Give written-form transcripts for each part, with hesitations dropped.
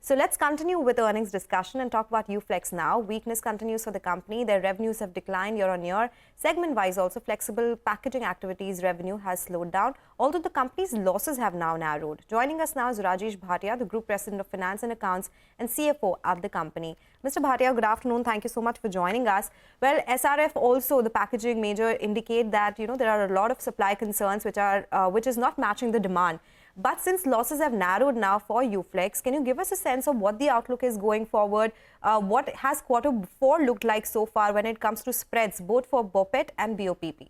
So let's continue with the earnings discussion and talk about Uflex now. Weakness continues for the company. Their revenues have declined year on year. Segment-wise also, flexible packaging activities revenue has slowed down, although the company's losses have now narrowed. Joining us now is Rajesh Bhatia, the Group President of Finance and Accounts and CFO at the company. Mr. Bhatia, good afternoon. Thank you so much for joining us. Well, SRF also, the packaging major, indicate that there are a lot of supply concerns which is not matching the demand. But since losses have narrowed now for Uflex, can you give us a sense of what the outlook is going forward? What has Q4 looked like so far when it comes to spreads, both for BOPET and BOPP?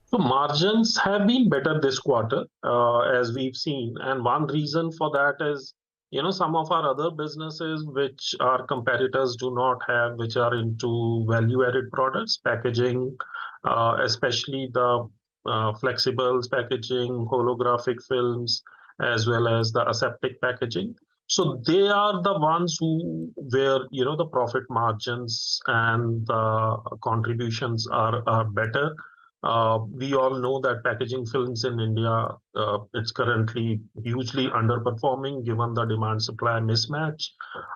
So margins have been better this quarter, as we've seen. And one reason for that is, some of our other businesses which our competitors do not have, which are into value-added products, packaging, especially the flexibles packaging, holographic films, as well as the aseptic packaging. So they are the ones where the profit margins and the contributions are better. We all know that packaging films in India, it's currently hugely underperforming given the demand-supply mismatch.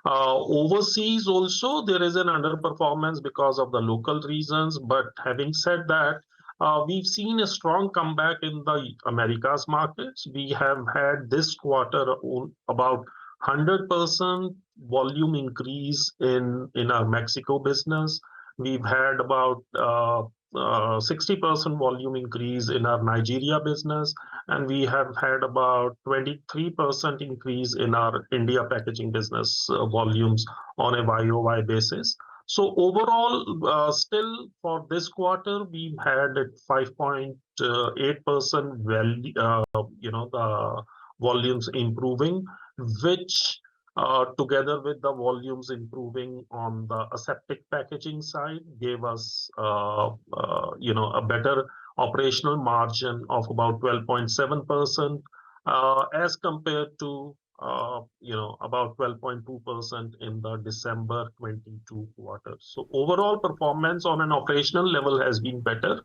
Overseas also, there is an underperformance because of the local reasons. But having said that, we've seen a strong comeback in the Americas markets. We have had this quarter about 100% volume increase in our Mexico business. We've had about 60% volume increase in our Nigeria business, and we have had about 23% increase in our India packaging business volumes on a YOY basis. So overall, still for this quarter, we've had at 5.8% value, the volumes improving, which together with the volumes improving on the aseptic packaging side, gave us, a better operational margin of about 12.7% as compared to about 12.2% in the December 22 quarter. So overall performance on an operational level has been better.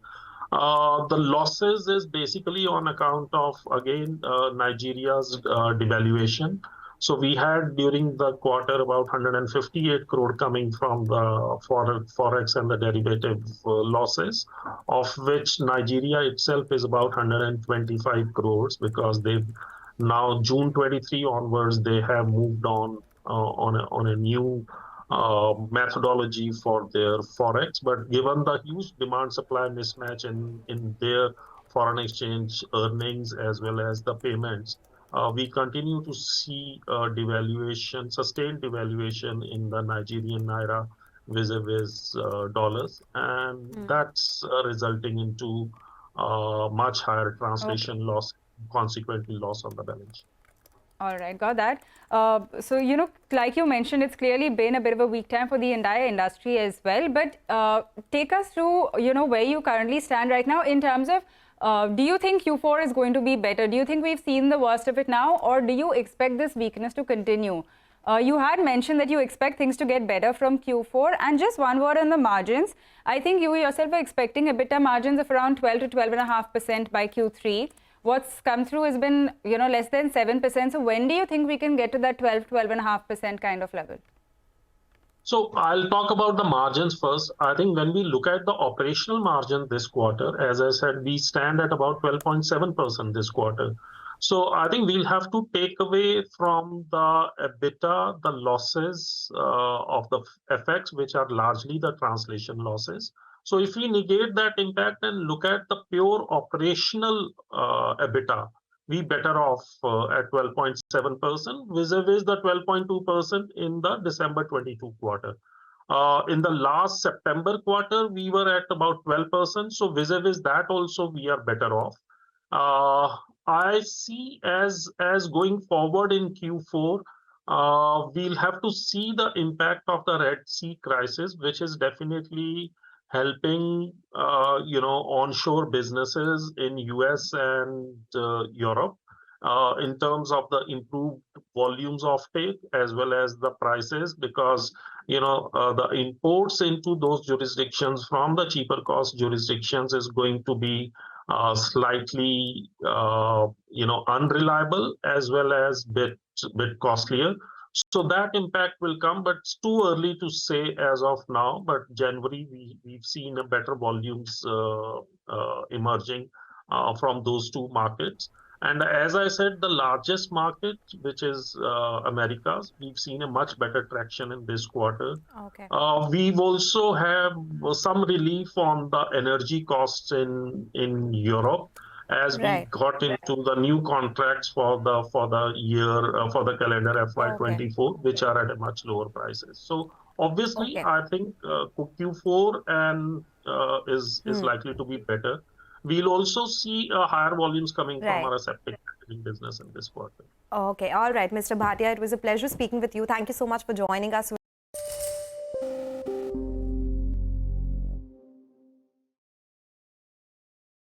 The losses is basically on account of, again, Nigeria's devaluation. So we had during the quarter about 158 crore coming from the forex and the derivative losses, of which Nigeria itself is about 125 crores because they've now June 23 onwards, they have moved on a new methodology for their forex. But given the huge demand-supply mismatch in their foreign exchange earnings as well as the payments, we continue to see sustained devaluation in the Nigerian naira vis-a-vis dollars, and that's resulting into much higher translation loss, consequently loss on the balance sheet. All right, got that. So, like you mentioned, it's clearly been a bit of a weak time for the entire industry as well. But take us through, where you currently stand right now in terms of, do you think Q4 is going to be better? Do you think we've seen the worst of it now, or do you expect this weakness to continue? You had mentioned that you expect things to get better from Q4. And just one word on the margins. I think you yourself are expecting EBITDA margins of around 12 to 12.5% by Q3. What's come through has been, less than 7%. So when do you think we can get to that 12, 12.5% kind of level? So I'll talk about the margins first. I think when we look at the operational margin this quarter, as I said, we stand at about 12.7% this quarter. So I think we'll have to take away from the EBITDA the losses of the FX, which are largely the translation losses. So if we negate that impact and look at the pure operational EBITDA, we better off at 12.7% vis-a-vis the 12.2% in the December 22 quarter. In the last September quarter, we were at about 12%. So vis-a-vis that also we are better off. I see as going forward in Q4, we'll have to see the impact of the Red Sea crisis, which is definitely helping onshore businesses in US and Europe in terms of the improved volumes of take as well as the prices, because the imports into those jurisdictions from the cheaper cost jurisdictions is going to be slightly unreliable as well as bit costlier. So that impact will come, but it's too early to say as of now. But January, we've seen a better volumes emerging from those two markets. And as I said, the largest market, which is Americas, we've seen a much better traction in this quarter. Okay. We've also have some relief on the energy costs in Europe, as we Right. got into the new contracts for the year for the calendar FY24, which are at a much lower prices. So obviously, Okay. I think Q4 and is likely to be better. We'll also see higher volumes coming from Right. our aseptic packaging business in this quarter. Okay. All right, Mr. Bhatia, it was a pleasure speaking with you. Thank you so much for joining us.